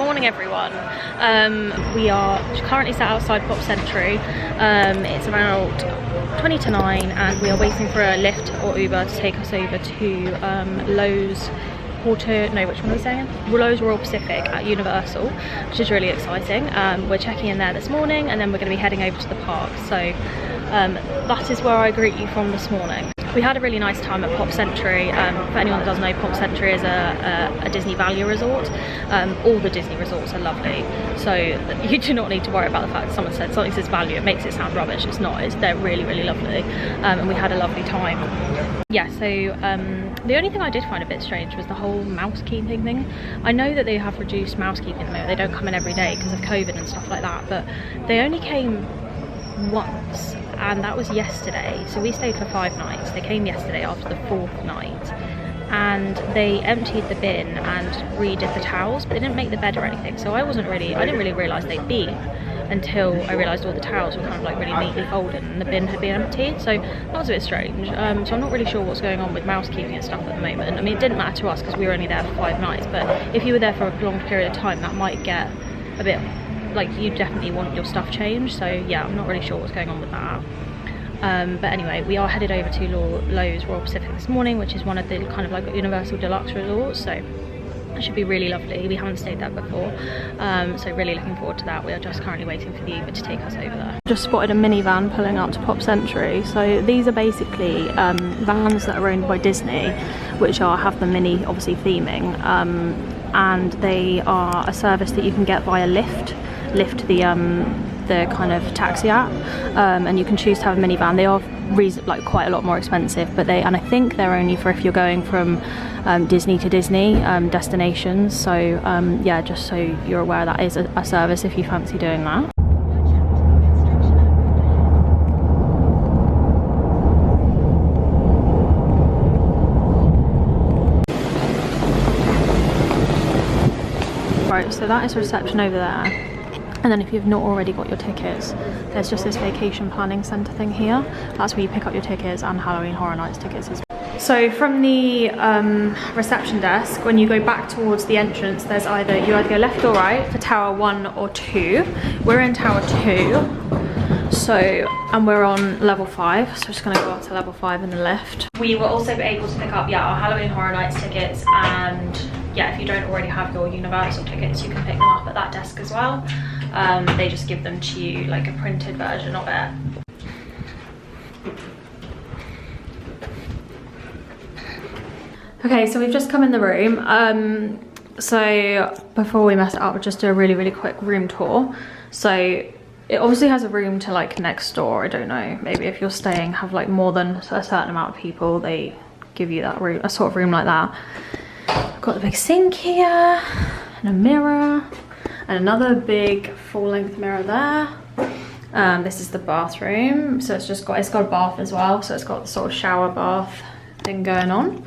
morning everyone. We are currently sat outside Pop Century. It's about 20 to 9 and we are waiting for a Lyft or Uber to take us over to Loews Royal Pacific at Universal, which is really exciting. We're checking in there this morning and then we're going to be heading over to the park. So that is where I greet you from this morning. We had a really nice time at Pop Century. For anyone that doesn't know, Pop Century is a Disney value resort. All the Disney resorts are lovely, so you do not need to worry about the fact that something says value. It makes it sound rubbish. It's not. They're really, really lovely, and we had a lovely time. Yeah, so the only thing I did find a bit strange was the whole mousekeeping thing. I know that they have reduced mousekeeping at the moment. They don't come in every day because of COVID and stuff like that, but they only came once, and that was yesterday. So we stayed for 5 nights. They came yesterday after the 4th night, and they emptied the bin and redid the towels, but they didn't make the bed or anything. So I didn't really realise they'd been until I realised all the towels were kind of like really neatly folded and the bin had been emptied. So that was a bit strange. So I'm not really sure what's going on with mousekeeping and stuff at the moment. I mean, it didn't matter to us because we were only there for 5 nights, but if you were there for a long period of time, that might get a bit like, you definitely want your stuff changed. So yeah, I'm not really sure what's going on with that. But anyway, we are headed over to Loews Royal Pacific this morning, which is one of the kind of like Universal Deluxe resorts. So it should be really lovely. We haven't stayed there before, so really looking forward to that. We are just currently waiting for the Uber to take us over there. Just spotted a minivan pulling up to Pop Century. So these are basically vans that are owned by Disney, which have the mini, obviously, theming, and they are a service that you can get via Lyft, the kind of taxi app, and you can choose to have a minivan. They are quite a lot more expensive, but I think they're only for if you're going from Disney to Disney destinations. So yeah, just so you're aware, that is a service if you fancy doing that. Right, so that is reception over there. And then if you've not already got your tickets, there's just this vacation planning centre thing here. That's where you pick up your tickets and Halloween Horror Nights tickets as well. So from the reception desk, when you go back towards the entrance, there's you either go left or right for Tower 1 or 2. We're in Tower 2. So, and we're on level 5, so we're just gonna go up to level 5 in the lift. We were also able to pick up, yeah, our Halloween Horror Nights tickets, and yeah, if you don't already have your Universal tickets, you can pick them up at that desk as well. They just give them to you, like a printed version of it. Okay, so we've just come in the room. So before we mess it up, we'll just do a really, really quick room tour. So it obviously has a room to like next door. I don't know, maybe if you're staying, have like more than a certain amount of people, they give you that room, a sort of room like that. I've got the big sink here and a mirror and another big full-length mirror there. This is the bathroom, so it's got a bath as well, so it's got the sort of shower bath thing going on.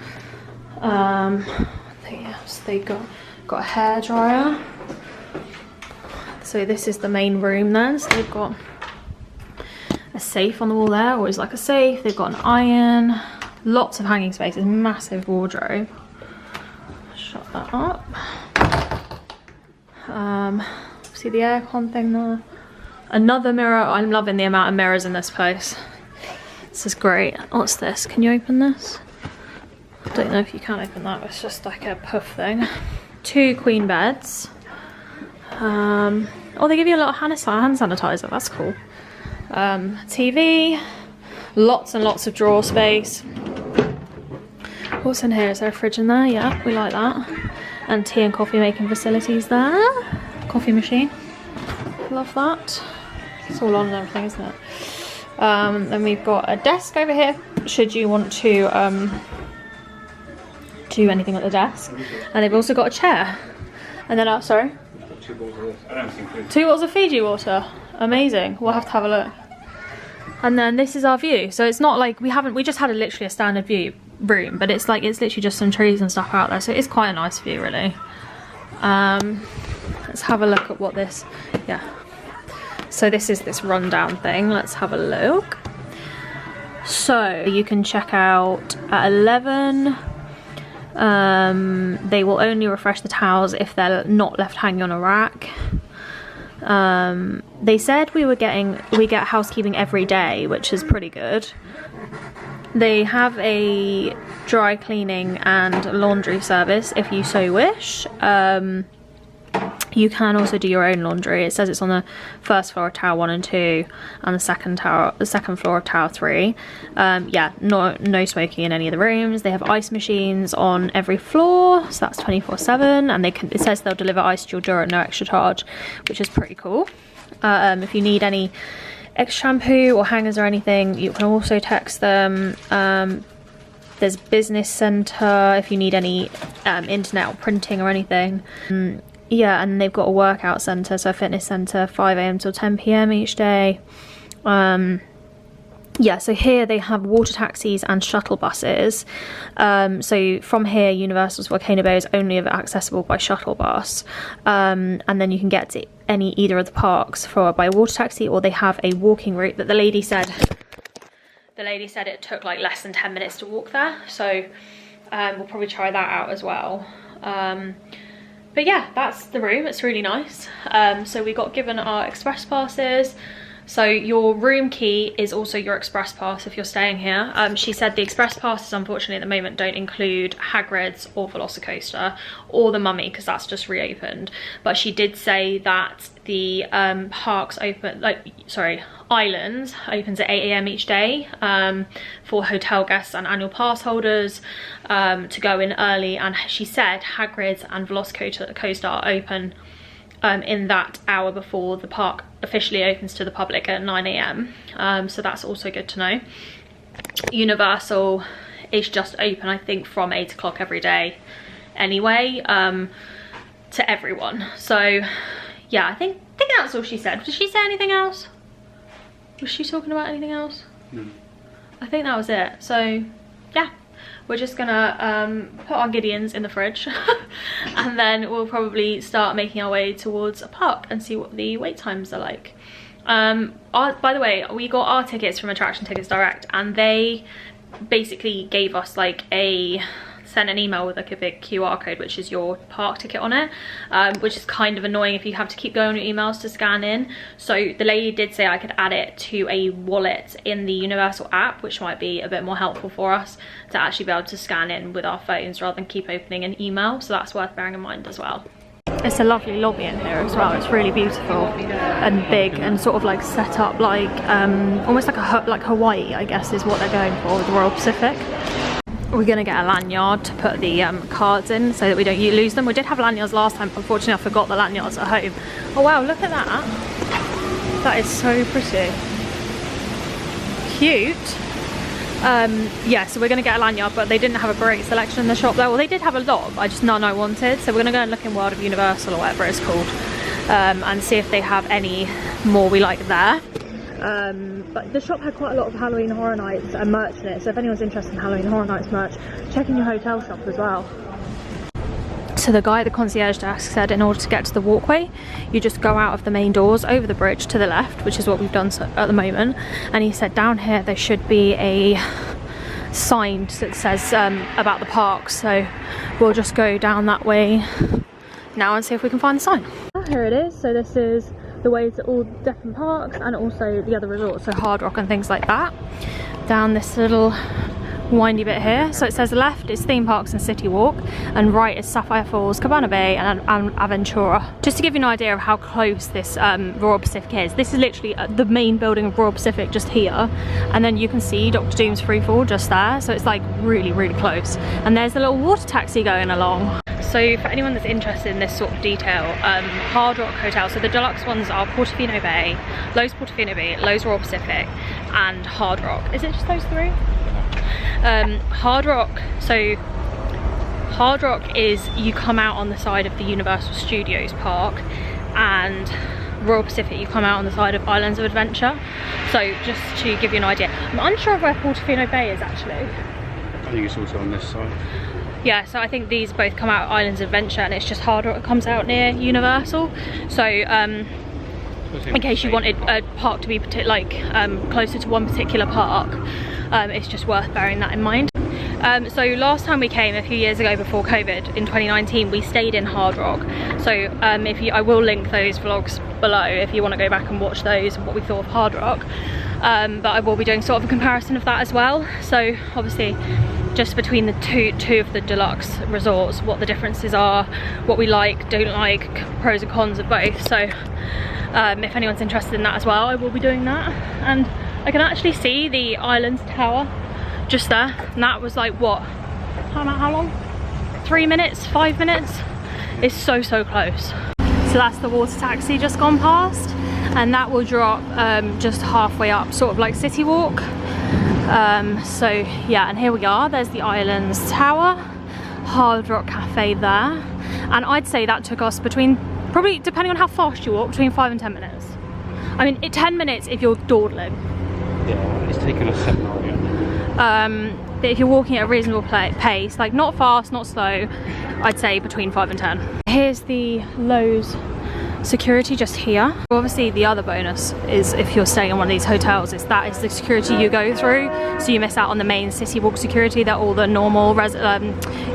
So they got a hair dryer. So this is the main room then. So they've got a safe on the wall there, always like a safe. They've got an iron, lots of hanging spaces, massive wardrobe. Shut that up. See the aircon thing there. Another mirror. I'm loving the amount of mirrors in this place. This is great. What's this? Can you open this? I don't know if you can open that. It's just like a puff thing. 2 queen beds. Oh, they give you a little hand sanitizer. That's cool. TV. Lots and lots of drawer space. What's in here? Is there a fridge in there? Yeah, we like that. And tea and coffee making facilities there. Coffee machine. Love that. It's all on and everything, isn't it? Then we've got a desk over here, should you want to do anything at the desk. And they've also got a chair. And then, sorry? 2 bottles of Fiji water. Amazing. We'll have to have a look. And then this is our view. So it's not like we just had literally a standard view room, but it's literally just some trees and stuff out there. So it's quite a nice view, really. Let's have a look at what this, yeah. So this is this rundown thing. Let's have a look. So you can check out at 11, They will only refresh the towels if they're not left hanging on a rack. They said we get housekeeping every day, which is pretty good. They have a dry cleaning and laundry service if you so wish. You can also do your own laundry. It says it's on the first floor of tower 1 and 2 and the second floor of tower 3. Yeah, no smoking in any of the rooms. They have ice machines on every floor, so that's 24/7, and it says they'll deliver ice to your door at no extra charge, which is pretty cool. If you need any extra shampoo or hangers or anything, you can also text them. There's business centre if you need any internet or printing or anything. Yeah, and they've got a workout centre, so a fitness centre, 5 AM till 10 PM each day. Yeah, so here they have water taxis and shuttle buses. So from here, Universal's Volcano Bay is only accessible by shuttle bus. And then you can get to either of the parks by water taxi, or they have a walking route that the lady said it took like less than 10 minutes to walk there. So we'll probably try that out as well. But yeah, that's the room. It's really nice. So we got given our express passes. So your room key is also your express pass if you're staying here. She said the express passes unfortunately at the moment don't include Hagrid's or Velocicoaster or the Mummy because that's just reopened. But she did say that the parks Islands opens at 8 AM each day for hotel guests and annual pass holders to go in early. And she said Hagrid's and Velocicoaster are open in that hour before the park officially opens to the public at 9 AM. So that's also good to know. Universal is just open, I think, from 8 o'clock every day anyway, to everyone. So yeah, I think that's all she said. Did she say anything else? Was she talking about anything else? No. I think that was it. So yeah, we're just gonna put our Gideons in the fridge and then we'll probably start making our way towards a park and see what the wait times are like. By the way, we got our tickets from Attraction Tickets Direct, and they basically gave us like sent an email with like a big QR code which is your park ticket on it, which is kind of annoying if you have to keep going on your emails to scan in. So the lady did say I could add it to a wallet in the Universal app, which might be a bit more helpful for us to actually be able to scan in with our phones rather than keep opening an email. So that's worth bearing in mind as well. It's a lovely lobby in here as well. It's really beautiful and big and sort of like set up like almost like Hawaii, I guess, is what they're going for with the Royal Pacific. We're going to get a lanyard to put the cards in so that we don't lose them. We did have lanyards last time, but unfortunately I forgot the lanyards at home. Oh wow, look at that. That is so pretty. Cute. Yeah, so we're going to get a lanyard, but they didn't have a great selection in the shop there. Well, they did have a lot, but just none I wanted. So we're going to go and look in World of Universal or whatever it's called, and see if they have any more we like there. But the shop had quite a lot of Halloween Horror Nights and merch in it, so if anyone's interested in Halloween Horror Nights merch, check in your hotel shop as well. So the guy at the concierge desk said in order to get to the walkway, you just go out of the main doors over the bridge to the left, which is what we've done at the moment. And he said down here there should be a sign that says about the park, so we'll just go down that way now and see if we can find the sign. Here it is. So this is the way to all different parks and also the other resorts, so Hard Rock and things like that, down this little windy bit here. So it says left is theme parks and city walk, and right is Sapphire Falls, Cabana Bay and Aventura. Just to give you an idea of how close this Royal Pacific is, this is literally the main building of Royal Pacific just here, and then you can see Dr. Doom's Freefall just there, so it's like really close. And there's a little water taxi going along. So for anyone that's interested in this sort of detail, Hard Rock Hotel, so the deluxe ones are Portofino Bay, Loews Portofino Bay, Loews Royal Pacific and Hard Rock. Is it just those three? Hard Rock, so Hard Rock is you come out on the side of the Universal Studios park, and Royal Pacific you come out on the side of Islands of Adventure. So just to give you an idea, I'm unsure of where Portofino Bay is actually. I think it's also on this side. Yeah, so I think these both come out Islands of Adventure, and it's just Hard Rock that comes out near Universal. So in case you wanted a park to be closer to one particular park, it's just worth bearing that in mind. So last time we came a few years ago before COVID in 2019, we stayed in Hard Rock. So I will link those vlogs below if you want to go back and watch those and what we thought of Hard Rock. But I will be doing sort of a comparison of that as well. So obviously just between the two of the deluxe resorts, what the differences are, what we like, don't like, pros and cons of both. So if anyone's interested in that as well, I will be doing that. And I can actually see the Islands Tower just there, and that was like what, how long? 3 minutes, 5 minutes? It's so close. So that's the water taxi just gone past, and that will drop just halfway up, sort of like City Walk. So yeah, and here we are, there's the Islands Tower, Hard Rock Cafe there, and I'd say that took us between, probably depending on how fast you walk, between 5 and 10 minutes. I mean, 10 minutes if you're dawdling. Yeah, it's taken us 7 hours. But if you're walking at a reasonable pace, like not fast, not slow, I'd say between 5 and 10. Here's the Loews security just here. Obviously the other bonus is if you're staying in one of these hotels, is that is the security you go through, so you miss out on the main City Walk security that all the normal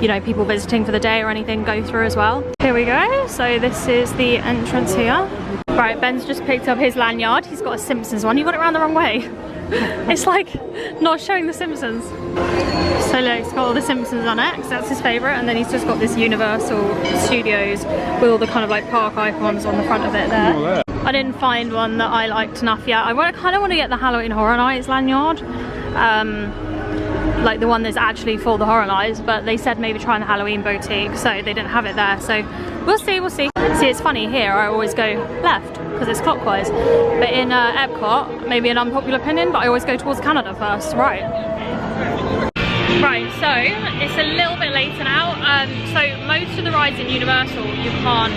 you know, people visiting for the day or anything go through as well. Here we go, so this is the entrance here. Right, Ben's just picked up his lanyard. He's got a Simpsons one. You got it around the wrong way. It's like not showing the Simpsons. So look, it's got all the Simpsons on it, because that's his favourite, and then he's just got this Universal Studios with all the kind of like park icons on the front of it there. I didn't find one that I liked enough yet. I kind of want to get the Halloween Horror Nights lanyard, like the one that's actually for the Horror Nights, but they said maybe try in the Halloween boutique, so they didn't have it there, so we'll see. See, it's funny, here I always go left because it's clockwise, but in Epcot, maybe an unpopular opinion, but I always go towards Canada first. Right, so it's a little bit later now. So most of the rides in Universal you can't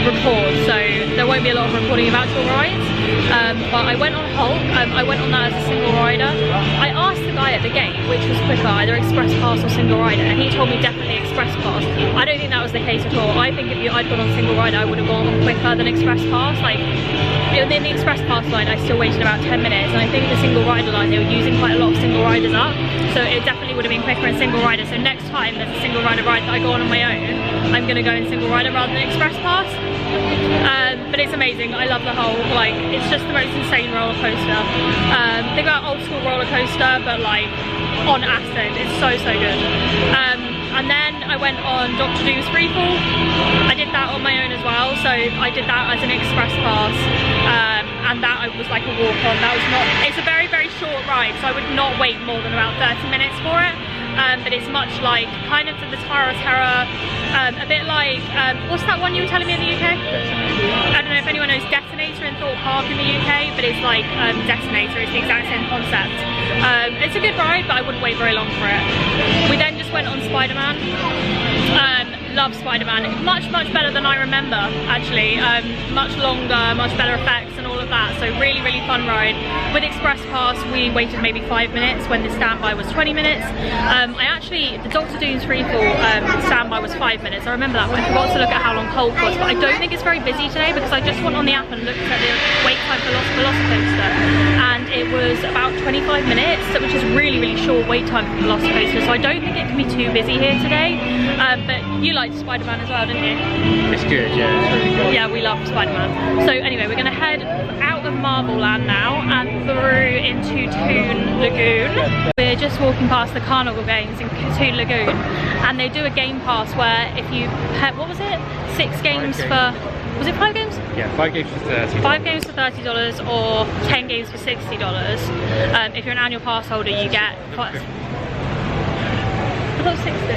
record, so there won't be a lot of recording of actual rides. But I went on Hulk. I went on that as a single rider. I asked the guy at the gate which was quicker, either express pass or single rider, and he told me definitely express pass. I don't think that was the case at all. I think if I'd gone on single rider, I would have gone on quicker than express pass. Like in the express pass line, I still waited about 10 minutes, and I think the single rider line, they were using quite a lot of single riders up, so it definitely would have been quicker in single rider. So next time there's a single rider ride that I go on my own, I'm gonna go in single rider rather than express pass. But it's amazing. I love the whole, like, it's just the most insane roller coaster. They got old school roller coaster, but like on acid. It's so good. And then I went on Dr. Doom's Freefall. I did that on my own as well, so I did that as an express pass, and that was like a walk on. That was not, it's a very short ride, so I would not wait more than about 30 minutes for it. But it's much like kind of the Tower of Terror, a bit like, what's that one you were telling me in the UK? I don't know if anyone knows Detonator in Thorpe Park in the UK, but it's like Detonator, it's the exact same concept. It's a good ride, but I wouldn't wait very long for it. We then just went on Spider-Man. Love Spider-Man, much better than I remember actually. Much longer, much better effects and all of that, so really fun ride. With Express Pass we waited maybe 5 minutes when the standby was 20 minutes. The Dr. Doom's Freefall standby was 5 minutes. I remember that one. I forgot to look at how long Hulk was, but I don't think it's very busy today because I just went on the app and looked at the wait time for Velocicoaster, and it was about 25 minutes, which is really short wait time for Velocicoaster, so I don't think it can be too busy here today. But you liked Spider-Man as well, didn't you? It's good, yeah, it's really good. Yeah, we love Spider-Man. So anyway, we're going to head out of Marvel Land now and through into Toon Lagoon. We're just walking past the carnival games in Toon Lagoon, and they do a game pass where if you pay, what was it? 6 games for, was it 5 games? Yeah, 5 games for $30. 5 games for $30 or 10 games for $60. If you're an annual pass holder, you get, I thought 60.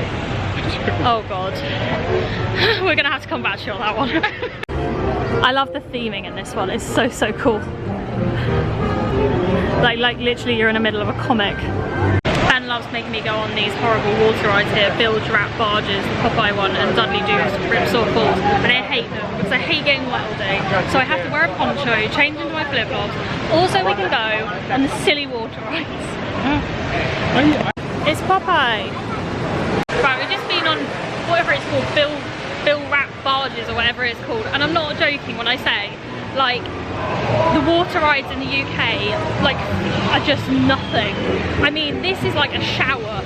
Oh god. We're gonna have to come back to you on that one. I love the theming in this one, it's so cool. Like literally you're in the middle of a comic. Ben loves making me go on these horrible water rides here, Bill Giraffe Barges, the Popeye one, and Dudley Do's Ripsaw Falls, but I hate them because I hate getting wet all day. So I have to wear a poncho, change into my flip-flops. Also we can go on the silly water rides. It's Popeye. Right, we've just been on whatever it's called, Bill Wrap Barges or whatever it's called, and I'm not joking when I say, like, the water rides in the UK like are just nothing. I mean, this is like a shower,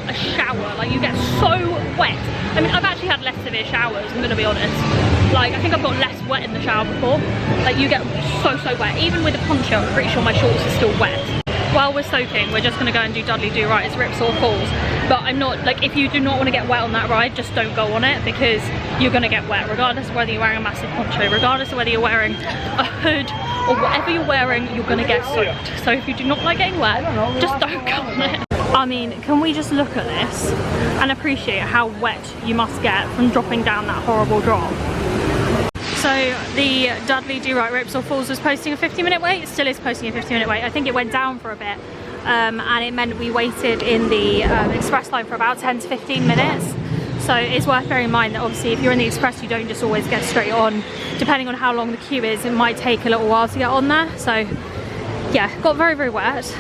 like you get so wet. I mean, I've actually had less severe showers, I'm gonna be honest. Like, I think I've got less wet in the shower before. Like, you get so wet. Even with a poncho, I'm pretty sure my shorts are still wet. While we're soaking, we're just gonna go and do Dudley Do Right, it's Rips or Falls. But I'm not, like, if you do not want to get wet on that ride, just don't go on it, because you're gonna get wet, regardless of whether you're wearing a massive poncho, regardless of whether you're wearing a hood, or whatever you're wearing, you're gonna get soaked. So if you do not like getting wet, just don't go on it. I mean, can we just look at this and appreciate how wet you must get from dropping down that horrible drop? So the Dudley Do Right Rips or Falls was posting a 50-minute wait. It still is posting a 50-minute wait. I think it went down for a bit, and it meant we waited in the express line for about 10 to 15 minutes. So it's worth bearing in mind that obviously if you're in the express, you don't just always get straight on. Depending on how long the queue is, it might take a little while to get on there. So yeah, got very wet.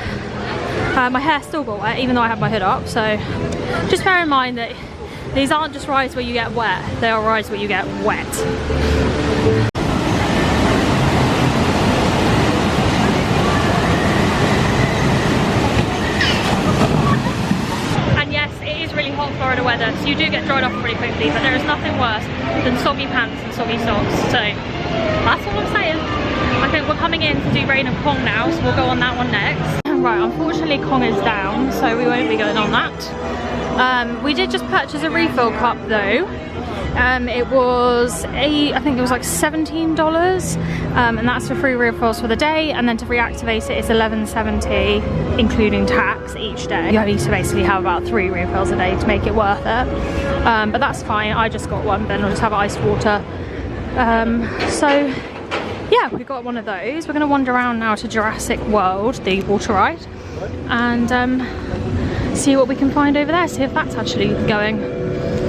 My hair still got wet even though I had my hood up. So just bear in mind that these aren't just rides where you get wet, they are rides where you get wet. And yes, it is really hot Florida weather, so you do get dried off pretty quickly, but there is nothing worse than soggy pants and soggy socks. So that's all I'm saying. I think we're coming in to do Rain and Kong now, so we'll go on that one next. Right, unfortunately Kong is down, so we won't be going on that. We did just purchase a refill cup though. It was I think it was like $17, and that's for free refills for the day, and then to reactivate it it's $11.70 including tax each day. You need to basically have about 3 refills a day to make it worth it, but that's fine. I just got one, then I'll just have iced water. So yeah, we got one of those. We're going to wander around now to Jurassic World, the water ride, and see what we can find over there, see if that's actually going.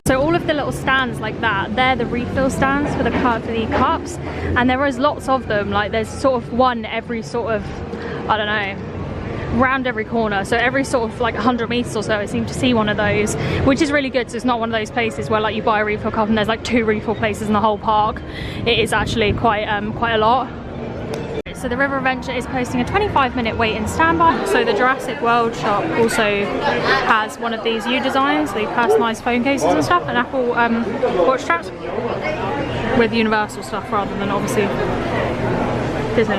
So all of the little stands like that, they're the refill stands for the cups, and there is lots of them. Like there's sort of one every sort of, I don't know, round every corner. So every sort of like 100 meters or so I seem to see one of those, which is really good. So it's not one of those places where like you buy a refill cup and there's like 2 refill places in the whole park. It is actually quite a lot. So the River Adventure is posting a 25-minute wait in standby. So the Jurassic World shop also has one of these U-designs, the personalised phone cases and stuff, and Apple watch straps with Universal stuff rather than obviously Disney.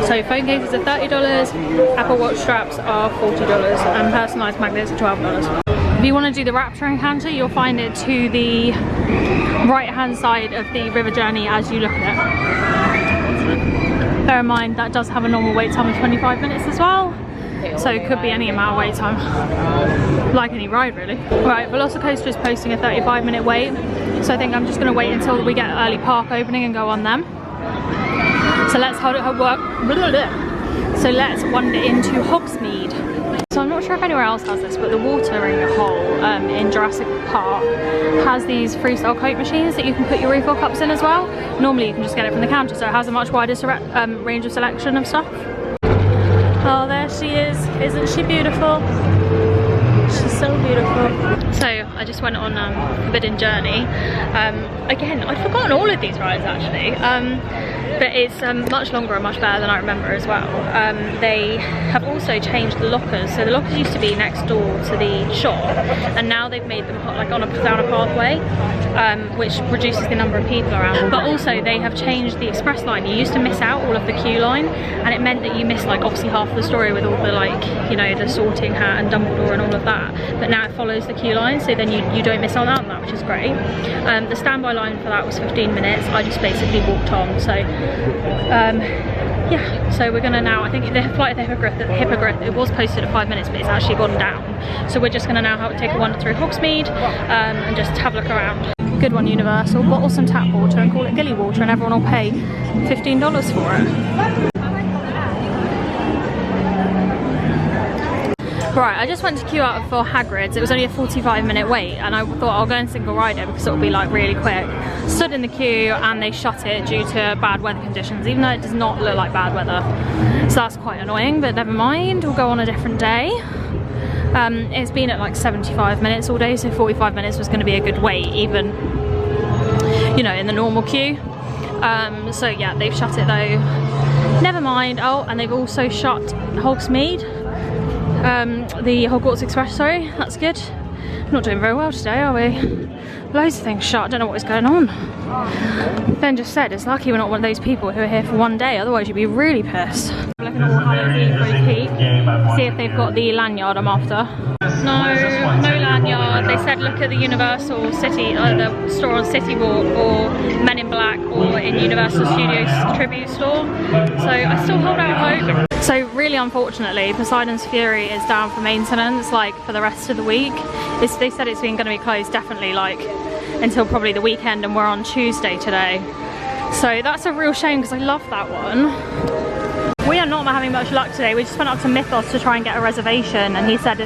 So phone cases are $30, Apple Watch straps are $40, and personalised magnets are $12. If you want to do the Rapture encounter, you'll find it to the right hand side of the river journey as you look at it. Bear in mind that does have a normal wait time of 25 minutes as well, so it could be any amount of wait time, like any ride really. Right, Velocicoaster is posting a 35-minute wait, so I think I'm just going to wait until we get early park opening and go on them. So let's wander into Hogsmeade. So I'm not sure if anywhere else has this, but the watering hole in Jurassic Park has these freestyle Coke machines that you can put your refill cups in as well. Normally you can just get it from the counter, so it has a much wider range of selection of stuff. Oh, there she is. Isn't she beautiful? She's so beautiful. So I just went on Forbidden Journey. Again, I'd forgotten all of these rides actually. But it's much longer and much better than I remember as well. They have also changed the lockers. So the lockers used to be next door to the shop, and now they've made them like down a pathway, which reduces the number of people around. But also they have changed the express line. You used to miss out all of the queue line, and it meant that you missed like obviously half of the story with all the like, you know, the Sorting Hat and Dumbledore and all of that. But now it follows the queue line, so then you don't miss out on that, which is great. The standby line for that was 15 minutes. I just basically walked on. So yeah, so we're gonna now, I think the flight of the Hippogriff, it was posted at 5 minutes, but it's actually gone down. So we're just gonna now take a wander through Hogsmeade and just have a look around. Good one, Universal. Bottle some tap water and call it Gilly water, and everyone will pay $15 for it. Right, I just went to queue up for Hagrid's. It was only a 45-minute wait, and I thought I'll go in single rider because it'll be like really quick. Stood in the queue and they shut it due to bad weather conditions, even though it does not look like bad weather. So that's quite annoying, but never mind, we'll go on a different day. It's been at like 75 minutes all day, so 45 minutes was going to be a good wait, even you know, in the normal queue. So yeah, they've shut it though. Never mind. Oh, and they've also shut Hogsmeade, the Hogwarts Express, sorry. That's good. Not doing very well today, are we? Loads of things shut. I don't know what is going on. Ben just said it's lucky we're not one of those people who are here for one day, otherwise you'd be really pissed. I'm looking at All Hallows Eve boutique, see if they've got the lanyard I'm after. No lanyard. They said look at the Universal City, the store on City Walk, or Men in Black, or in Universal Studios Tribute Store. So I still hold out hope. So really unfortunately, Poseidon's Fury is down for maintenance like for the rest of the week. They said it's been going to be closed definitely like until probably the weekend, and we're on Tuesday today. So that's a real shame because I love that one. We are not having much luck today. We just went up to Mythos to try and get a reservation, and he said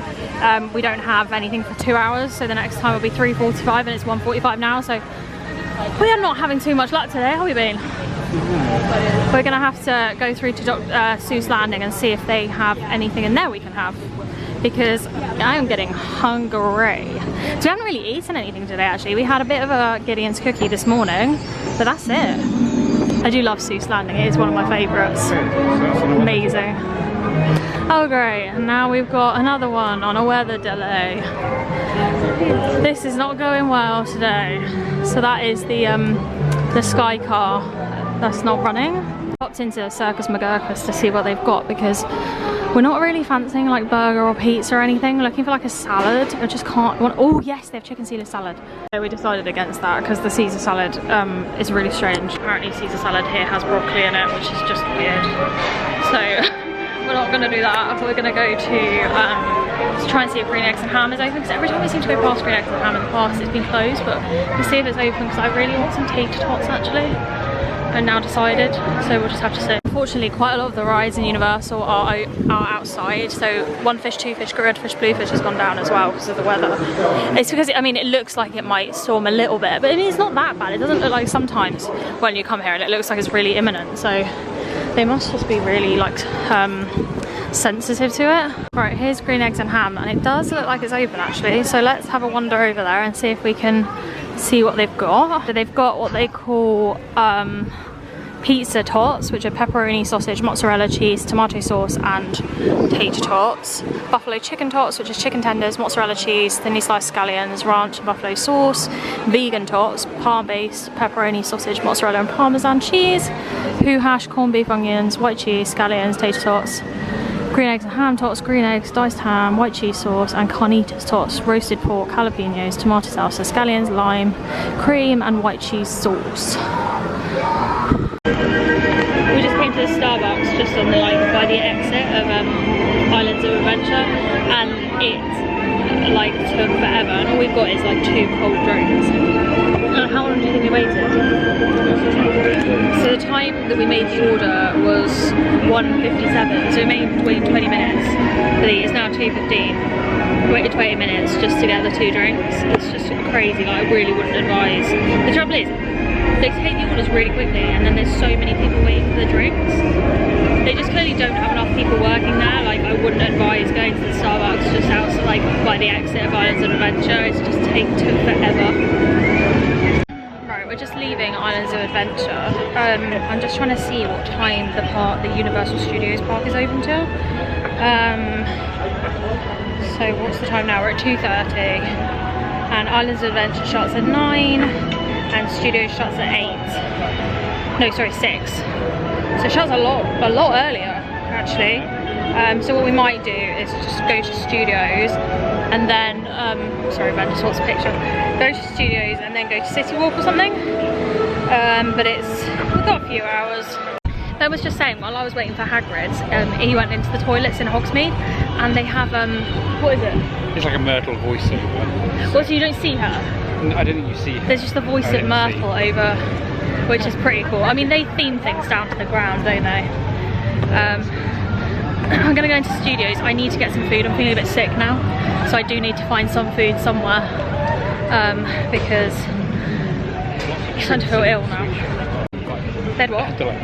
we don't have anything for 2 hours, so the next time will be 3:45 and it's 1:45 now, so we are not having too much luck today, have we been? We're gonna have to go through to Seuss Landing and see if they have anything in there we can have, because I am getting hungry. So we haven't really eaten anything today actually. We had a bit of a Gideon's cookie this morning, but that's it. I do love Seuss Landing, it is one of my favourites. Amazing. Oh great, and now we've got another one on a weather delay. This is not going well today. So that is the Sky car that's not running. Popped into Circus McGurkus to see what they've got, because we're not really fancying like burger or pizza or anything. We're looking for like a salad. I just can't want. Oh yes, they have chicken Caesar salad. So we decided against that because the Caesar salad is really strange. Apparently Caesar salad here has broccoli in it, which is just weird. So we're not going to do that. We're going to go to try and see if Green Eggs and Ham is open, because every time we seem to go past Green Eggs and Ham in the past it's been closed, but we'll see if it's open because I really want some tater tots actually. And now decided, so we'll just have to see. Unfortunately, quite a lot of the rides in Universal are outside, so One Fish, Two Fish, Red Fish, Blue Fish has gone down as well because of the weather. It's because, I mean, it looks like it might storm a little bit, but I mean, it's not that bad. It doesn't look like sometimes when you come here and it looks like it's really imminent, so they must just be really like sensitive to it. Right, here's Green Eggs and Ham, and it does look like it's open actually, so let's have a wander over there and see if we can see what they've got. They've got what they call pizza tots, which are pepperoni, sausage, mozzarella cheese, tomato sauce and tater tots. Buffalo chicken tots, which is chicken tenders, mozzarella cheese, thinly sliced scallions, ranch and buffalo sauce. Vegan tots, parm based, pepperoni, sausage, mozzarella and parmesan cheese. Who hash, corned beef, onions, white cheese, scallions, tater tots. Green Eggs and Ham tots, green eggs, diced ham, white cheese sauce and carnitas tots, roasted pork, jalapenos, tomato salsa, scallions, lime, cream and white cheese sauce. We just came to the Starbucks just on the by the exit of Islands of Adventure, and it like took forever, and all we've got is like 2 cold drinks. How long do you think we waited? So the time that we made the order was 1:57, so we waited 20 minutes. But it's now 2:15. We waited 20 minutes just to get the 2 drinks. It's just crazy. Like, I really wouldn't advise. The trouble is, they take the orders really quickly, and then there's so many people waiting for the drinks. They just clearly don't have enough people working there. Like, I wouldn't advise going to the Starbucks just outside, like by the exit of Islands of Adventure. It's just took forever. We're just leaving Islands of Adventure. I'm just trying to see what time the Universal Studios park is open till. So what's the time now? We're at 2:30, and Islands of Adventure shuts at 9, and Studios shuts at 8. No, sorry, 6. So it shuts a lot earlier actually. So what we might do is just go to Studios, and then sorry, Ben just wants a picture. Go to Studios and then go to City Walk or something. But we've got a few hours. Ben was just saying, while I was waiting for Hagrid's, he went into the toilets in Hogsmeade, and they have what is it? It's like a Myrtle voiceover. Well, so you don't see her? No, I don't think you see her. There's just the voice of Myrtle over, which is pretty cool. I mean, they theme things down to the ground, don't they? I'm gonna go into Studios. I need to get some food. I'm feeling a bit sick now, so I do need to find some food somewhere, because I'm starting to feel ill now. They'd what? They like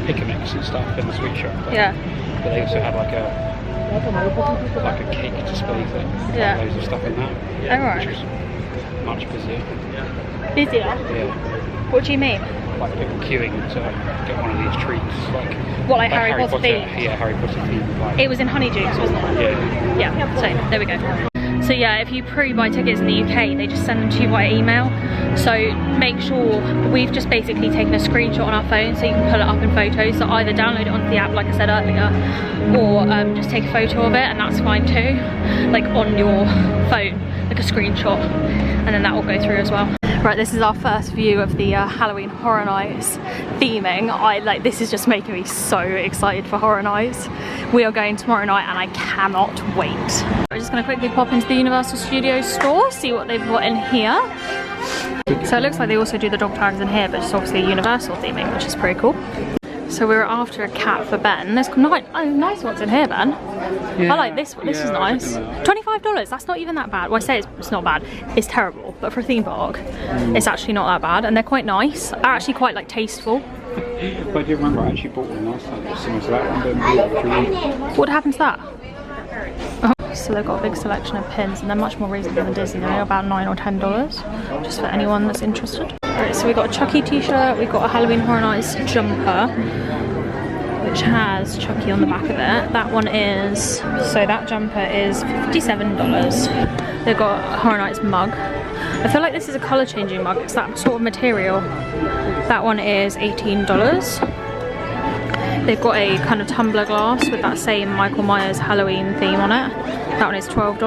picnics and stuff in the sweet shop. Yeah. But they also have like a cake display thing. Yeah. Loads of stuff in that. Oh, right. Which was much busier. Busier? Yeah. What do you mean? Like people queuing to get one of these treats, What, like Harry Potter themed? Yeah, Harry Potter themed. Like. It was in Honeydews, wasn't it? Yeah. Yeah, so there we go. So yeah, if you pre-buy tickets in the UK, they just send them to you via email. So make sure, we've just basically taken a screenshot on our phone so you can pull it up in photos. So either download it onto the app, like I said earlier, or just take a photo of it, and that's fine too. Like on your phone, like a screenshot, and then that will go through as well. Right, this is our first view of the Halloween Horror Nights theming. This is just making me so excited for Horror Nights. We are going tomorrow night and I cannot wait. We're just gonna quickly pop into the Universal Studios store, see what they've got in here. So it looks like they also do the dog tags in here, but it's obviously a Universal theming, which is pretty cool. So we were after a cat for Ben. There's nice ones in here, Ben. Yeah, I like this one. This is nice. $25. That's not even that bad. Well, I say it's not bad. It's terrible, but for a theme park, it's actually not that bad. And they're quite nice. They're actually quite like tasteful. But I do remember I actually bought one last time. It was similar to that one. What happened to that? Oh, so they've got a big selection of pins, and they're much more reasonable than Disney. They're about $9 or $10, just for anyone that's interested. Right, so we got a Chucky t-shirt, we got a Halloween Horror Nights jumper, which has Chucky on the back of it. That one is, so that jumper is $57. They've got a Horror Nights mug. I feel like this is a colour changing mug, it's that sort of material. That one is $18. They've got a kind of tumbler glass with that same Michael Myers Halloween theme on it. That one is $12.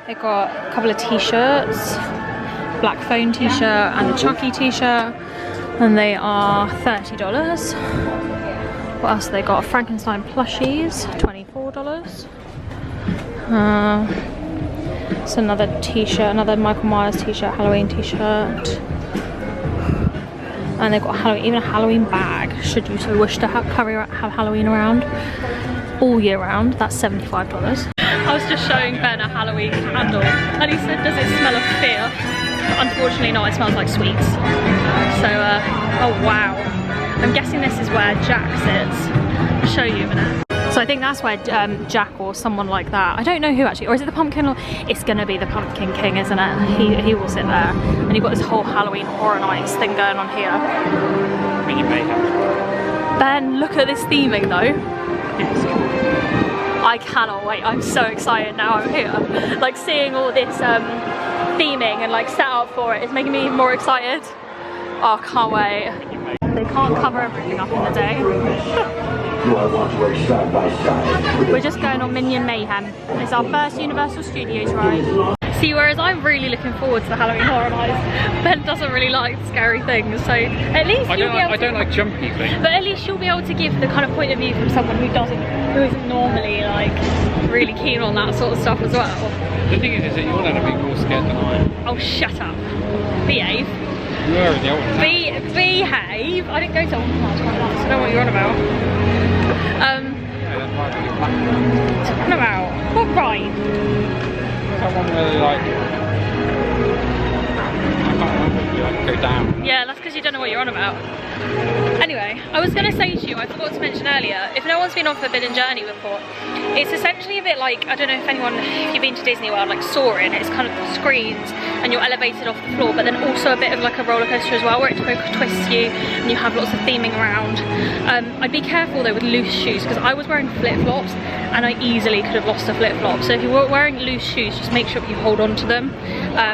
They've got a couple of t-shirts, black phone t-shirt and a Chucky t-shirt, and they are $30. What else have they got? Frankenstein plushies, $24. It's another t-shirt, another Michael Myers t-shirt, Halloween t-shirt. And they've got even a Halloween bag, should you so wish to have Halloween around all year round. That's $75. I was just showing Ben a Halloween candle and he said, does it smell of fear? But unfortunately not, it smells like sweets. So, oh wow. I'm guessing this is where Jack sits. I'll show you in a minute. So I think that's where Jack or someone like that, I don't know who actually, or is it the Pumpkin? Or it's gonna be the Pumpkin King, isn't it? He will sit there. And you've got this whole Halloween Horror Nights thing going on here. Ben, look at this theming though. I cannot wait, I'm so excited now I'm here. Like seeing all this theming and like set up for it is making me even more excited. Oh, can't wait. They can't cover everything up in the day. We're just going on Minion Mayhem. It's our first Universal Studios ride. See, whereas I'm really looking forward to the Halloween Horror Nights, Ben doesn't really like scary things, so at least I don't like jumpy things. But at least you'll be able to give the kind of point of view from someone who isn't normally like really keen on that sort of stuff as well. The thing is that you're going to be more scared than I am. Oh, shut up. Behave. You were in the old one. Behave. I didn't go to Old March like that, so I don't know what you're on about. Talking about what ride? That one really like. I can't remember if you like go down. Yeah, that's because you don't know what you're on about. Anyway, I was going to say to you, I forgot to mention earlier, if no one's been on Forbidden Journey before, it's essentially a bit like, I don't know if you've been to Disney World, like Soarin', it's kind of screens and you're elevated off the floor, but then also a bit of like a roller coaster as well, where it twists you and you have lots of theming around. I'd be careful though with loose shoes, because I was wearing flip-flops and I easily could have lost a flip-flop. So if you're wearing loose shoes, just make sure that you hold on to them,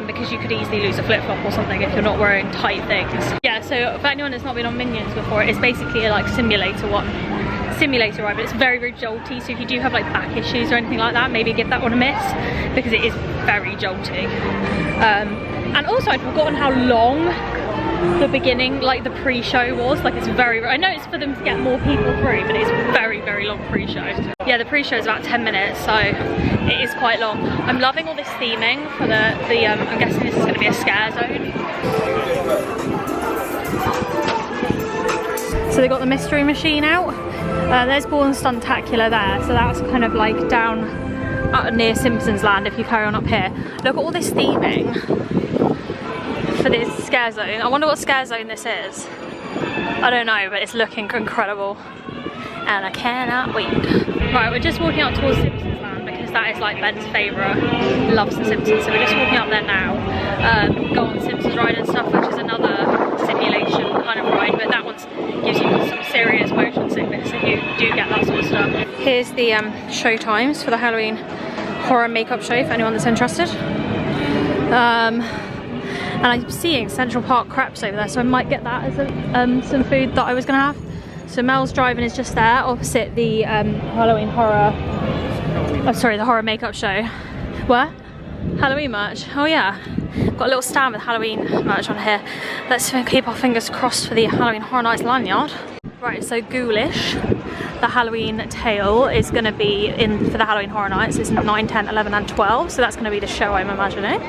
because you could easily lose a flip-flop or something if you're not wearing tight things. Yeah, so for anyone that's not been on Minions before, it's basically a like simulator ride, but it's very, very jolty. So if you do have like back issues or anything like that, maybe give that one a miss, because it is very jolty. And also I'd forgotten how long the beginning, like the pre-show was. Like it's very, I know it's for them to get more people through, but it's very, very long pre-show. Yeah, the pre-show is about 10 minutes, so it is quite long. I'm loving all this theming for the I'm guessing this is going to be a scare zone. So they got the mystery machine out. There's Born Stuntacular there, so that's kind of like down near Simpsons Land if you carry on up here. Look at all this theming for this scare zone. I wonder what scare zone this is. I don't know, but it's looking incredible and I cannot wait. Right, we're just walking out towards Simpsons Land because because that is like Ben's favourite. Loves The Simpsons, so we're just walking up there now. Go on the Simpsons ride and stuff, which is another simulation kind of ride, but that one gives you some serious motion sickness if you do get that sort of stuff. Here's the show times for the Halloween horror makeup show for anyone that's interested. And I'm seeing Central Park crepes over there, so I might get that as a, some food that I was gonna have. So Mel's driving is just there opposite the Halloween horror, oh sorry, the horror makeup show. Where? Halloween merch, oh yeah. Got a little stand with Halloween merch on here. Let's keep our fingers crossed for the Halloween Horror Nights lanyard. Right, so Ghoulish, the Halloween tale, is going to be in for the Halloween Horror Nights. It's 9, 10, 11 and 12, so that's going to be the show I'm imagining.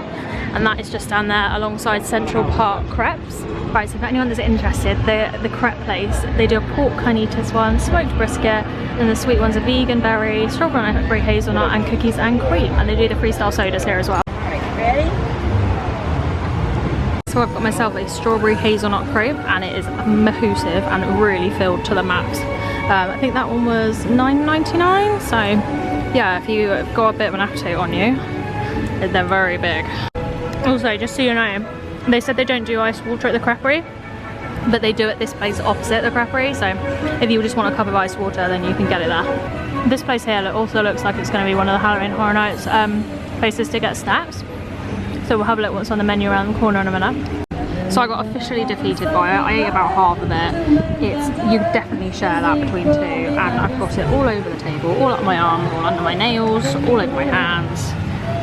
And that is just down there alongside Central Park crepes. Right, so if anyone is interested, the crepe place, they do a pork carnitas one, smoked brisket, and the sweet ones are vegan berry, strawberry hazelnut, and cookies and cream. And they do the freestyle sodas here as well. Ready? So I've got myself a strawberry hazelnut crepe, and it is massive and really filled to the max. I think that one was $9.99, so yeah, if you've got a bit of an appetite on you, they're very big. Also, just so you know, they said they don't do ice water at the creperie, but they do at this place opposite the creperie, so if you just want a cup of ice water, then you can get it there. This place here also looks like it's going to be one of the Halloween Horror Nights places to get snacks. So we'll have a look what's on the menu around the corner in a minute. So I got officially defeated by it. I ate about half of it. You definitely share that between two, and I've got it all over the table, all up my arms, all under my nails, all over my hands.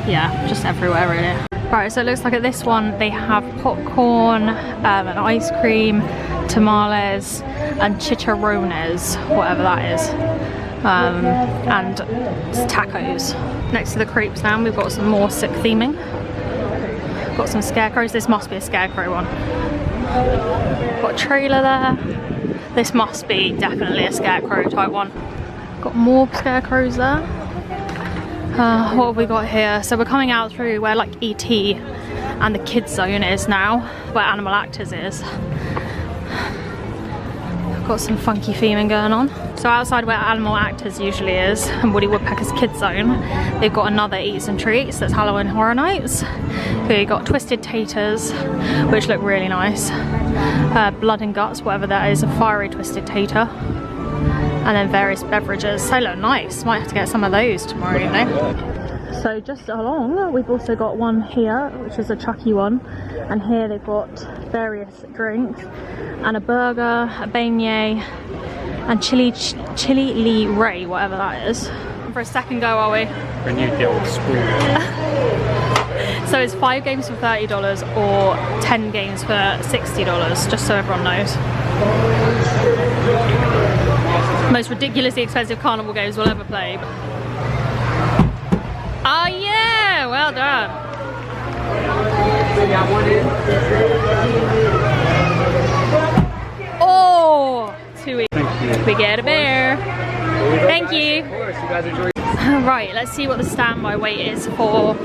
Yeah, just everywhere really. Right, so it looks like at this one they have popcorn, and ice cream, tamales, and chicharrones, whatever that is, and tacos. Next to the crepe stand, we've got some more sick theming. Got some scarecrows. This must be a scarecrow one. Got a trailer there. This must be definitely a scarecrow type one. Got more scarecrows there. What have we got here? So we're coming out through where like ET and the kids zone is now, where Animal Actors is. Got some funky theming going on. So outside where Animal Actors usually is, and Woody Woodpecker's Kids Zone, they've got another Eats and Treats that's Halloween Horror Nights. Here you got Twisted Taters, which look really nice. Blood and Guts, whatever that is, a fiery Twisted Tater. And then various beverages. They look nice. Might have to get some of those tomorrow evening. So just along, we've also got one here, which is a Chucky one. And here they've got various drinks and a burger, a beignet, and chili Lee Ray, whatever that is. For a second go, are we? Renewed the old school. So it's 5 games for $30 or 10 games for $60, just so everyone knows. Most ridiculously expensive carnival games we'll ever play. Oh yeah, well done. Oh, too easy. Thank you. We get a bear. Thank you. Of course, you guys enjoy. Right, let's see what the standby wait is for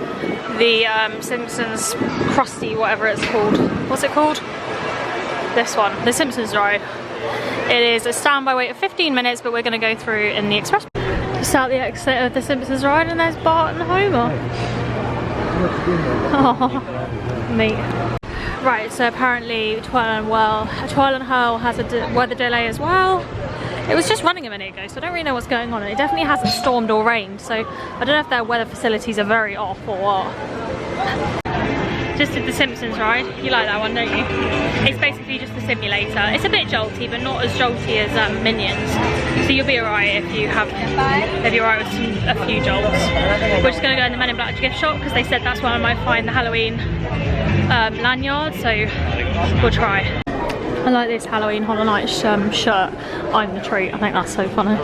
the Simpsons Krusty, whatever it's called. What's it called? This one, the Simpsons ride. It is a standby wait of 15 minutes, but we're going to go through in the express. Just out the exit of the Simpsons ride, and there's Bart and Homer. Oh, neat. Right, so apparently Twirl and Hurl has a weather delay as well. It was just running a minute ago, so I don't really know what's going on. It definitely hasn't stormed or rained, so I don't know if their weather facilities are very off or what. Just did the Simpsons ride. You like that one, don't you? It's basically just a simulator. It's a bit jolty, but not as jolty as Minions. So you'll be alright if you're alright with a few jolts. We're just gonna go in the Men in Black gift shop because they said that's where I might find the Halloween lanyard. So we'll try. I like this Halloween Horror Nights shirt. I'm the treat. I think that's so funny.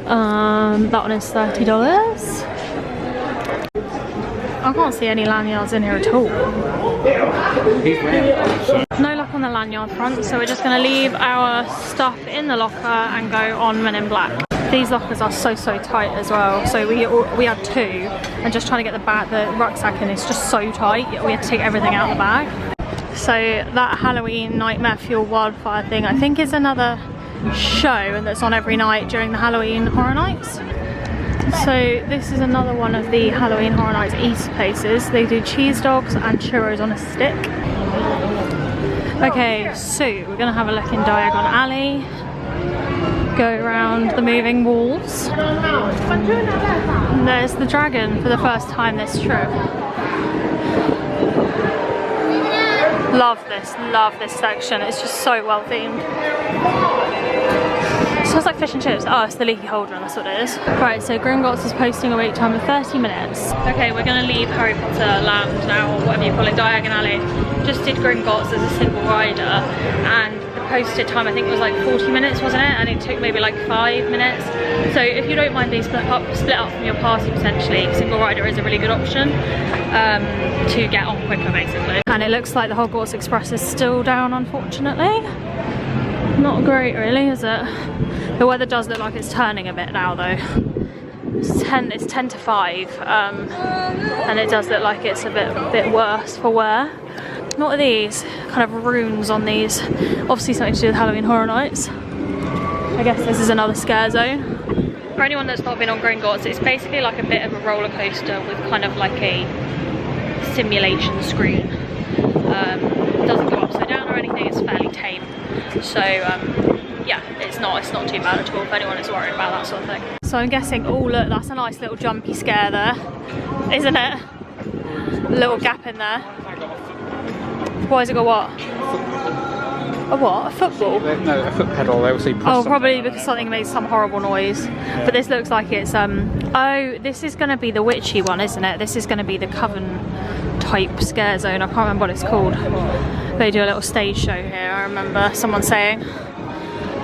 That one is $30. I can't see any lanyards in here at all. No luck on the lanyard front, so we're just going to leave our stuff in the locker and go on Men in Black. These lockers are so tight as well. So we had 2, and just trying to get the rucksack in is just so tight. We had to take everything out of the bag. So that Halloween Nightmare Fuel Wildfire thing, I think is another show that's on every night during the Halloween Horror Nights. So this is another one of the Halloween Horror Nights East places. They do cheese dogs and churros on a stick. Okay, so we're gonna have a look in Diagon Alley. Go around the moving walls. And there's the dragon for the first time this trip. Love this section. It's just so well themed. Smells like fish and chips. Oh, it's the leaky holder, and that's what it is. Right, so Gringotts is posting a wait time of 30 minutes. Okay, we're gonna leave Harry Potter Land now, or whatever you call it, Diagon Alley. Just did Gringotts as a single rider, and the posted time I think was like 40 minutes, wasn't it? And it took maybe like 5 minutes. So if you don't mind being split up from your party potentially, single rider is a really good option to get on quicker basically. And it looks like the Hogwarts Express is still down, unfortunately. Not great really, is it? The weather does look like it's turning a bit now though. It's 10 to 5 and it does look like it's a bit worse for wear. What are these? Kind of runes on these. Obviously something to do with Halloween Horror Nights. I guess this is another scare zone. For anyone that's not been on Gringotts, it's basically like a bit of a roller coaster with kind of like a simulation screen. It doesn't go upside down or anything, it's fairly tame. So yeah, it's not too bad at all for anyone that's worried about that sort of thing. So I'm guessing, oh look, that's a nice little jumpy scare there, isn't it? A little gap in there. Why has it got what? A what? A football? No, a foot pedal. They also oh, probably because something made some horrible noise. Yeah. But this looks like it's oh, this is going to be the witchy one, isn't it? This is going to be the coven type scare zone. I can't remember what it's called. They do a little stage show here, I remember someone saying.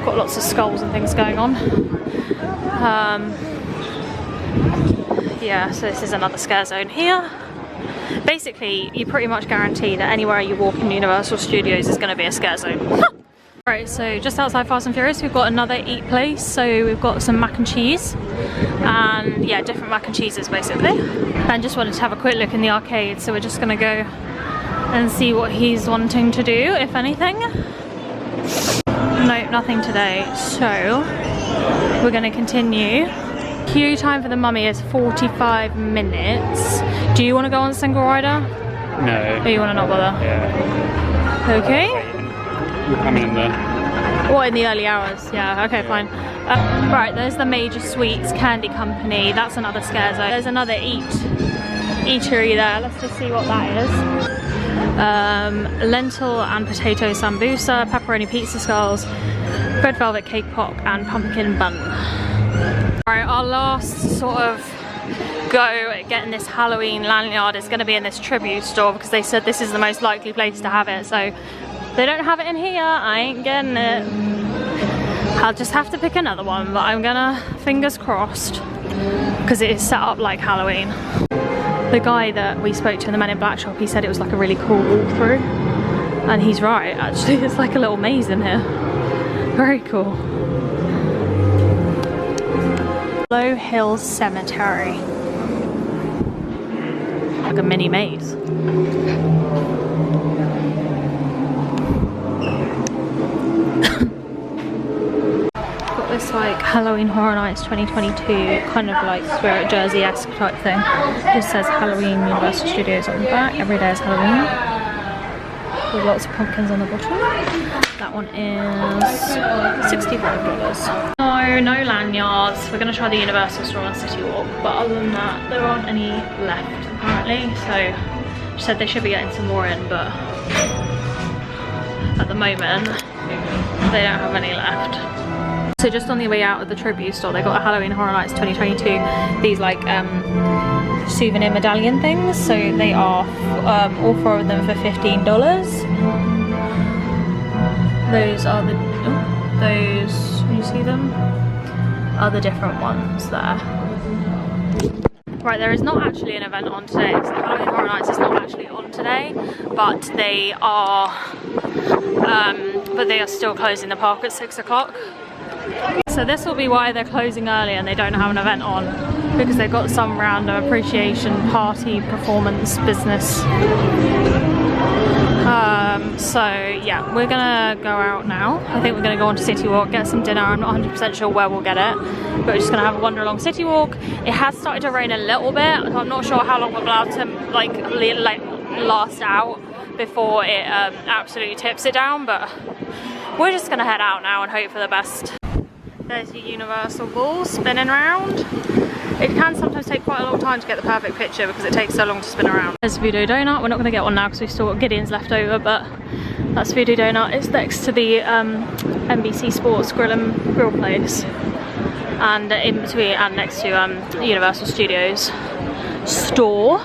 Got lots of skulls and things going on. Yeah, so this is another scare zone here. Basically, you pretty much guarantee that anywhere you walk in Universal Studios is going to be a scare zone. Right, so just outside Fast and Furious, we've got another eat place. So we've got some mac and cheese, and yeah, different mac and cheeses basically. And just wanted to have a quick look in the arcade, so we're just going to go and see what he's wanting to do, if anything. Nope, nothing today. So we're going to continue. Queue time for the Mummy is 45 minutes. Do you want to go on single rider? No. Or you want to not bother? Yeah. Okay. I mean in the... What, in the early hours? Yeah, okay, fine. Right, there's the Major Sweets Candy Company. That's another scare zone. There's another eatery there. Let's just see what that is. Lentil and potato sambusa, pepperoni pizza skulls, red velvet cake pop, and pumpkin bun. Alright, our last sort of go at getting this Halloween lanyard is going to be in this tribute store, because they said this is the most likely place to have it. So if they don't have it in here, I ain't getting it. I'll just have to pick another one, but I'm gonna, fingers crossed, because it is set up like Halloween. The guy that we spoke to in the Men in Black shop, he said it was like a really cool walkthrough, and he's right actually. It's like a little maze in here. Very cool. Low Hill Cemetery. Like a mini maze. Got this like Halloween Horror Nights 2022 kind of like Spirit Jersey-esque type thing. It says Halloween Universal Studios on the back. Every day is Halloween. With lots of pumpkins on the bottom. That one is $65. No lanyards. We're going to try the Universal store on City Walk, but other than that, there aren't any left apparently. So she said they should be getting some more in, but at the moment, they don't have any left. So just on the way out of the tribute store, they got a Halloween Horror Nights 2022, these like souvenir medallion things. So they are all 4 of them for $15. Those are the, those, can you see them? Are the different ones there. Right, there is not actually an event on today. So Halloween Horror Nights is not actually on today, but they are still closing the park at 6 o'clock. So this will be why they're closing early and they don't have an event on, because they've got some random appreciation party performance business So yeah, we're gonna go out now. I think we're gonna go on to City Walk, get some dinner. I'm not 100% sure where we'll get it, but we're just gonna have a wander along City Walk. It has started to rain a little bit, so I'm not sure how long we're allowed to like last out before it absolutely tips it down, but we're just gonna head out now and hope for the best. There's your Universal ball spinning around. It can sometimes take quite a long time to get the perfect picture because it takes so long to spin around. There's Voodoo Donut. We're not going to get one now because we've still got Gideon's left over, but that's Voodoo Donut. It's next to the NBC Sports Grill place, and in between and next to Universal Studios store.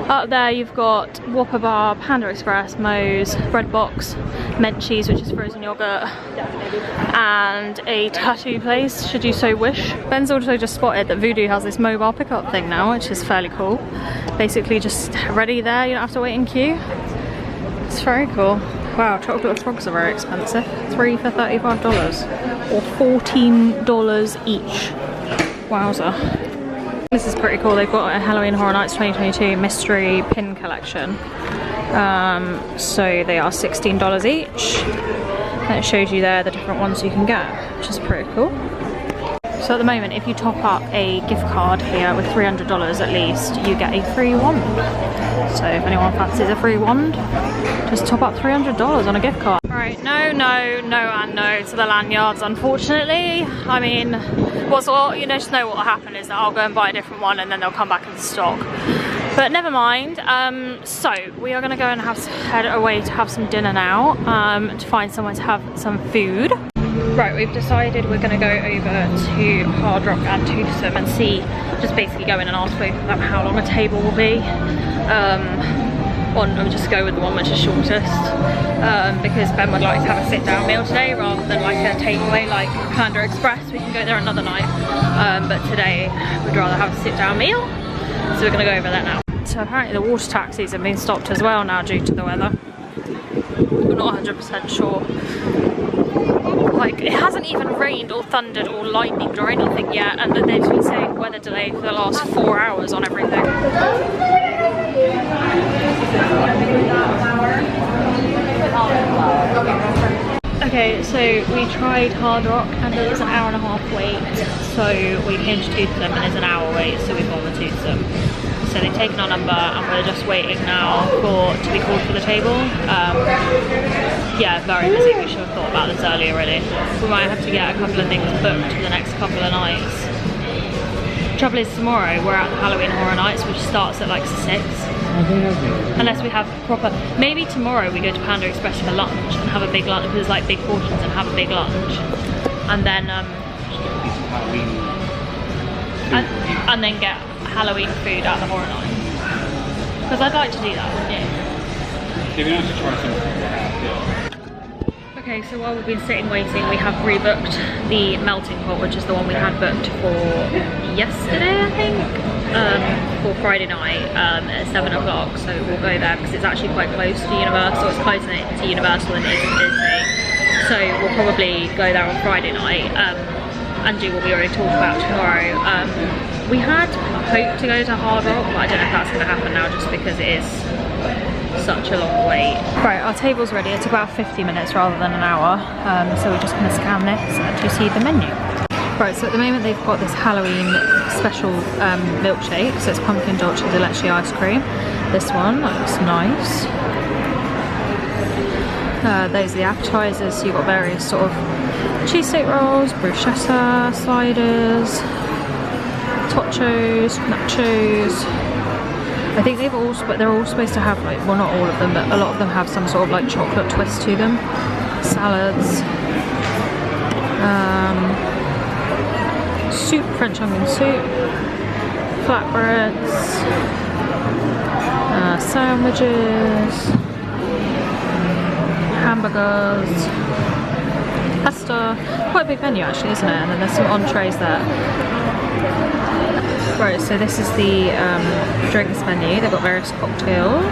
Up there you've got Whopper Bar, Panda Express, Moe's, Bread Box, Menchie's, which is frozen yogurt, and a tattoo place, should you so wish. Ben's also just spotted that Voodoo has this mobile pickup thing now, which is fairly cool. Basically just ready there, you don't have to wait in queue. It's very cool. Wow, chocolate frogs are very expensive. 3 for $35 or $14 each. Wowza. This is pretty cool. They've got a Halloween Horror Nights 2022 mystery pin collection. So they are $16 each. And it shows you there the different ones you can get, which is pretty cool. So at the moment, if you top up a gift card here with $300 at least, you get a free wand. So if anyone fancies a free wand, just top up $300 on a gift card. Right, no and no to the lanyards, unfortunately. I mean, you just know what will happen is that I'll go and buy a different one and then they'll come back into stock. But never mind. So we are going to go and head away to have some dinner now, to find somewhere to have some food. Right, we've decided we're going to go over to Hard Rock and Toothsome and see, just basically go in and ask both of them how long a table will be. Or just go with the one which is shortest, because Ben would like to have a sit-down meal today rather than like a takeaway like Panda Express. We can go there another night, but today we'd rather have a sit-down meal, so we're going to go over there now. So apparently the water taxis have been stopped as well now due to the weather. We're not 100% sure. Like, it hasn't even rained or thundered or lightninged or anything yet, and they've been saying weather delay for the last 4 hours on everything. Okay, so we tried Hard Rock and it was an hour and a half wait, so we came to Toothsome and it's an hour wait, so we've gone with Toothsome. So they've taken our number and we're just waiting now to be called for the table. Yeah, very busy. We should have thought about this earlier really. We might have to get a couple of things booked for the next couple of nights. Trouble is tomorrow we're at the Halloween Horror Nights, which starts at like 6. Unless we have proper, maybe tomorrow we go to Panda Express for lunch and have a big lunch, because it's like big portions, and have a big lunch, and then and then get Halloween food at the Horror Nights, because I'd like to do that. Yeah. Okay, so while we've been sitting waiting, we have rebooked the melting pot, which is the one we had booked for yesterday, I think, for Friday night at 7 o'clock. So we'll go there because it's actually quite close to Universal. It's closer to Universal than it is to Disney. So we'll probably go there on Friday night and do what we already talked about tomorrow. We had hoped to go to Hard Rock, but I don't know if that's going to happen now just because it is such a long wait. Right, our table's ready. It's about 50 minutes rather than an hour, so we're just going to scan this to see the menu. Right, so at the moment they've got this Halloween special milkshake, so it's pumpkin dolce de leche ice cream. This one looks nice. Those are the appetizers, so you've got various sort of cheesesteak rolls, bruschetta, sliders, tachos, nachos. I think they're all supposed to have, like, well, not all of them, but a lot of them have some sort of like chocolate twist to them. Salads, soup, French onion soup, flatbreads, sandwiches, hamburgers, pasta. Quite a big menu actually, isn't it? And then there's some entrees there. Right, so this is the drinks menu. They've got various cocktails.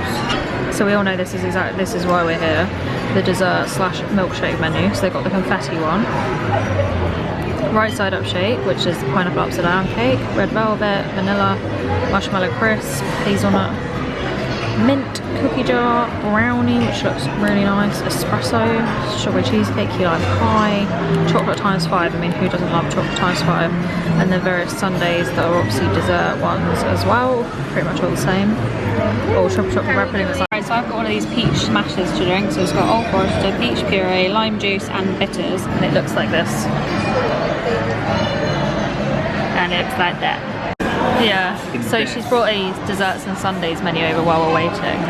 So we all know this is why we're here. The dessert / milkshake menu. So they've got the confetti one. Right side up shake, which is the pineapple upside down cake, red velvet, vanilla, marshmallow crisp, hazelnut, mint cookie jar, brownie, which looks really nice, espresso, strawberry cheesecake, key lime pie, chocolate ×5. I mean, who doesn't love chocolate ×5? And then various sundaes that are obviously dessert ones as well, pretty much all the same. Oh, triple chocolate bread pudding. Alright, so I've got one of these peach smashes to drink. So it's got Old Forester, peach puree, lime juice and bitters, and it looks like this. And it looks like that. Yeah, so she's brought a desserts and sundaes menu over while we're waiting.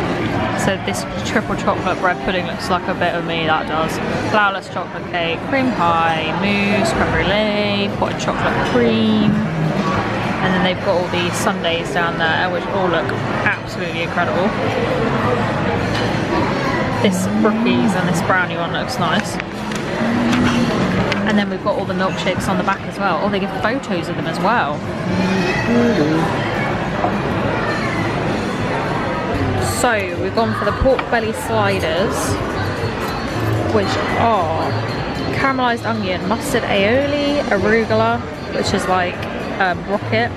So this triple chocolate bread pudding looks like a bit of me, that does. Flourless chocolate cake, cream pie, mousse, creme brulee, potted chocolate cream. And then they've got all these sundaes down there, which all look absolutely incredible. This brookies and this brownie one looks nice. And then we've got all the milkshakes on the back as well. Oh, they give photos of them as well. So we've gone for the pork belly sliders, which are caramelised onion, mustard aioli, arugula, which is like rocket,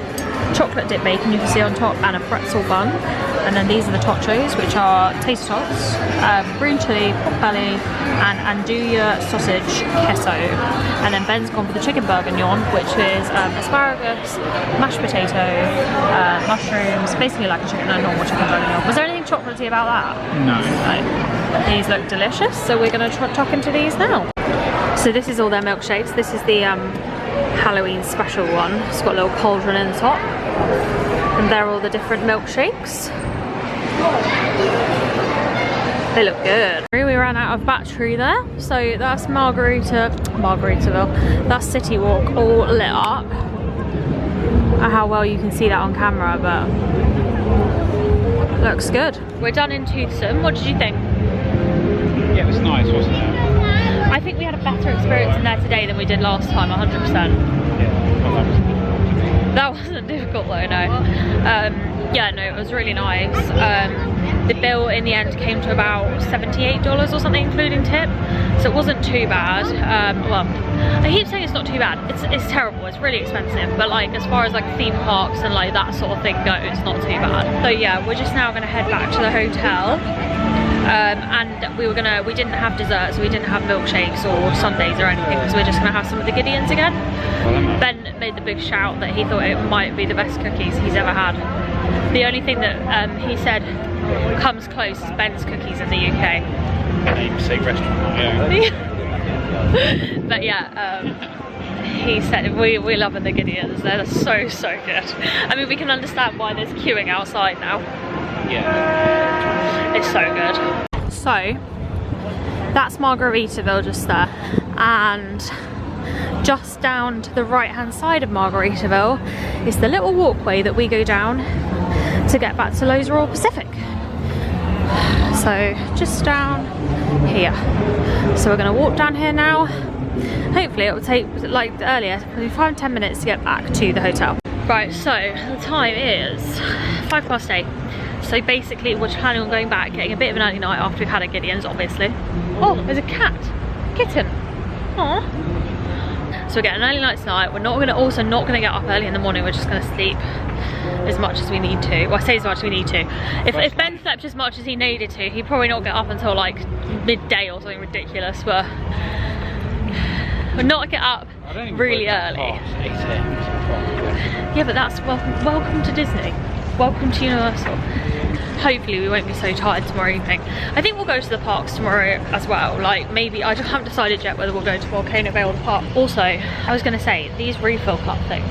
chocolate dip bacon you can see on top, and a pretzel bun. And then these are the totchos, which are taste tots, green chili, pork belly, and andouille sausage queso. And then Ben's gone for the chicken bourguignon, which is asparagus, mashed potato, mushrooms, basically like a normal chicken bourguignon. Was there anything chocolatey about that? No. These look delicious, so we're going to tuck into these now. So this is all their milkshakes. This is the Halloween special one. It's got a little cauldron in the top. And they're all the different milkshakes. They look good. We ran out of battery there, so that's Margaritaville. That's City Walk all lit up. How well you can see that on camera, but looks good. We're done in Toothsome. What did you think? Yeah, it was nice, wasn't it? I think we had a better experience in there today than we did last time, 100%. Yeah, well, that wasn't difficult though, no. Yeah, no, it was really nice. The bill in the end came to about $78 or something, including tip, so it wasn't too bad. Well, I keep saying it's not too bad. It's terrible. It's really expensive, but like as far as like theme parks and like that sort of thing goes, it's not too bad. So yeah, we're just now gonna head back to the hotel. And we didn't have desserts, we didn't have milkshakes or sundaes or anything, because we're just gonna have some of the Gideons again. Ben made the big shout that he thought it might be the best cookies he's ever had. The only thing that he said comes close is Ben's cookies in the UK. Namesake restaurant. Yeah. But yeah, he said we're loving the Gideons. They're so good. I mean, we can understand why there's queuing outside now. Yeah. It's so good. So that's Margaritaville just there, and just down to the right hand side of Margaritaville is the little walkway that we go down to get back to Loews Royal Pacific. So just down here. So we're going to walk down here now. Hopefully it will take, like earlier, probably 5–10 minutes to get back to the hotel. Right, so the time is 8:05. So basically we're planning on going back, getting a bit of an early night after we've had our Gideons, obviously. Oh, there's a cat. Kitten. Aww. So we're getting an early night tonight. We're not gonna get up early in the morning. We're just gonna sleep as much as we need to. Well, I say as much as we need to. If Ben slept as much as he needed to, he'd probably not get up until like midday or something ridiculous, but we'll not get up really early. Yeah, but that's welcome to Disney. Welcome to Universal. Hopefully we won't be so tired tomorrow evening. I think we'll go to the parks tomorrow as well. Like maybe, I just haven't decided yet whether we'll go to Volcano Bay or the park. Also, I was gonna say, these refill cup things,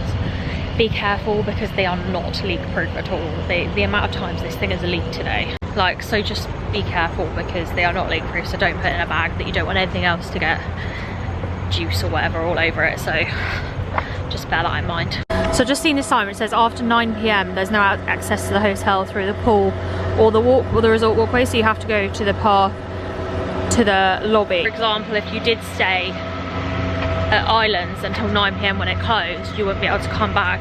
be careful because they are not leak proof at all. The amount of times this thing has leaked today. Like, so just be careful because they are not leak proof, so don't put it in a bag that you don't want anything else to get juice or whatever all over it. So just bear that in mind. So just seen this time, it says after 9 PM there's no access to the hotel through the pool or the resort walkway, so you have to go to the lobby. For example, if you did stay at Islands until 9 PM when it closed, you wouldn't be able to come back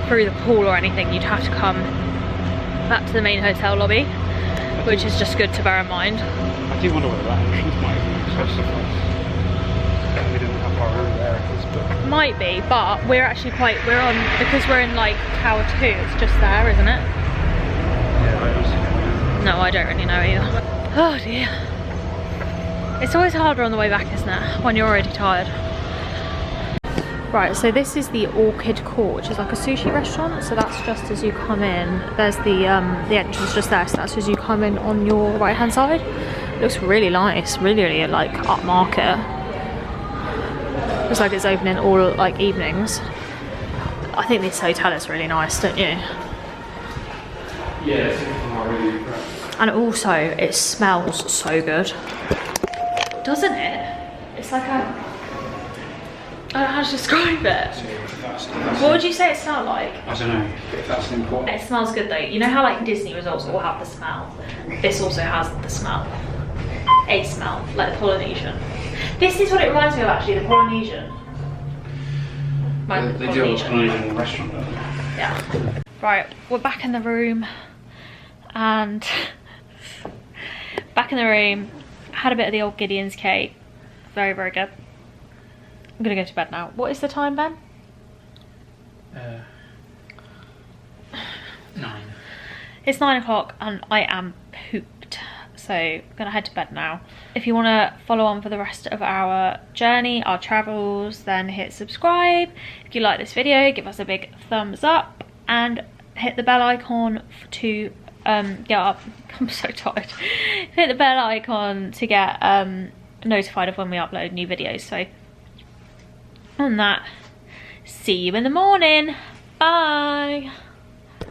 through the pool or anything. You'd have to come back to the main hotel lobby, which is just good to bear in mind. I do wonder whether that entrance might be accessible. We didn't have our own areas, but might be, but we're actually because we're in like Tower 2, it's just there, isn't it? yeah, No, I don't really know either. Oh dear. It's always harder on the way back, isn't it? When you're already tired. Right, so this is the Orchid Court, which is like a sushi restaurant. So that's just as you come in. There's the entrance just there. So that's as you come in on your right hand side. It looks really nice, really like upmarket. Looks like it's opening all like evenings. I think this hotel is really nice, don't you? Yeah, it's really impressed. And also, it smells so good. Doesn't it? It's like a... I don't know how to describe it. What would you say it smelled like? I don't know if that's important. It smells good though. You know how like Disney resorts all have the smell? This also has the smell. A smell, like the Polynesian. This is what it reminds me of actually, the Polynesian. They do a Polynesian restaurant, don't they? Yeah. Right, we're back in the room. And... back in the room. Had a bit of the old Gideon's cake. Very, very good. I'm gonna go to bed now. What is the time, Ben? 9. It's 9 o'clock and I am pooped. So I'm gonna head to bed now. If you wanna follow on for the rest of our journey, our travels, then hit subscribe. If you like this video, give us a big thumbs up and hit the bell icon to get up. I'm so tired. Hit the bell icon to get notified of when we upload new videos. So on that, see you in the morning. Bye.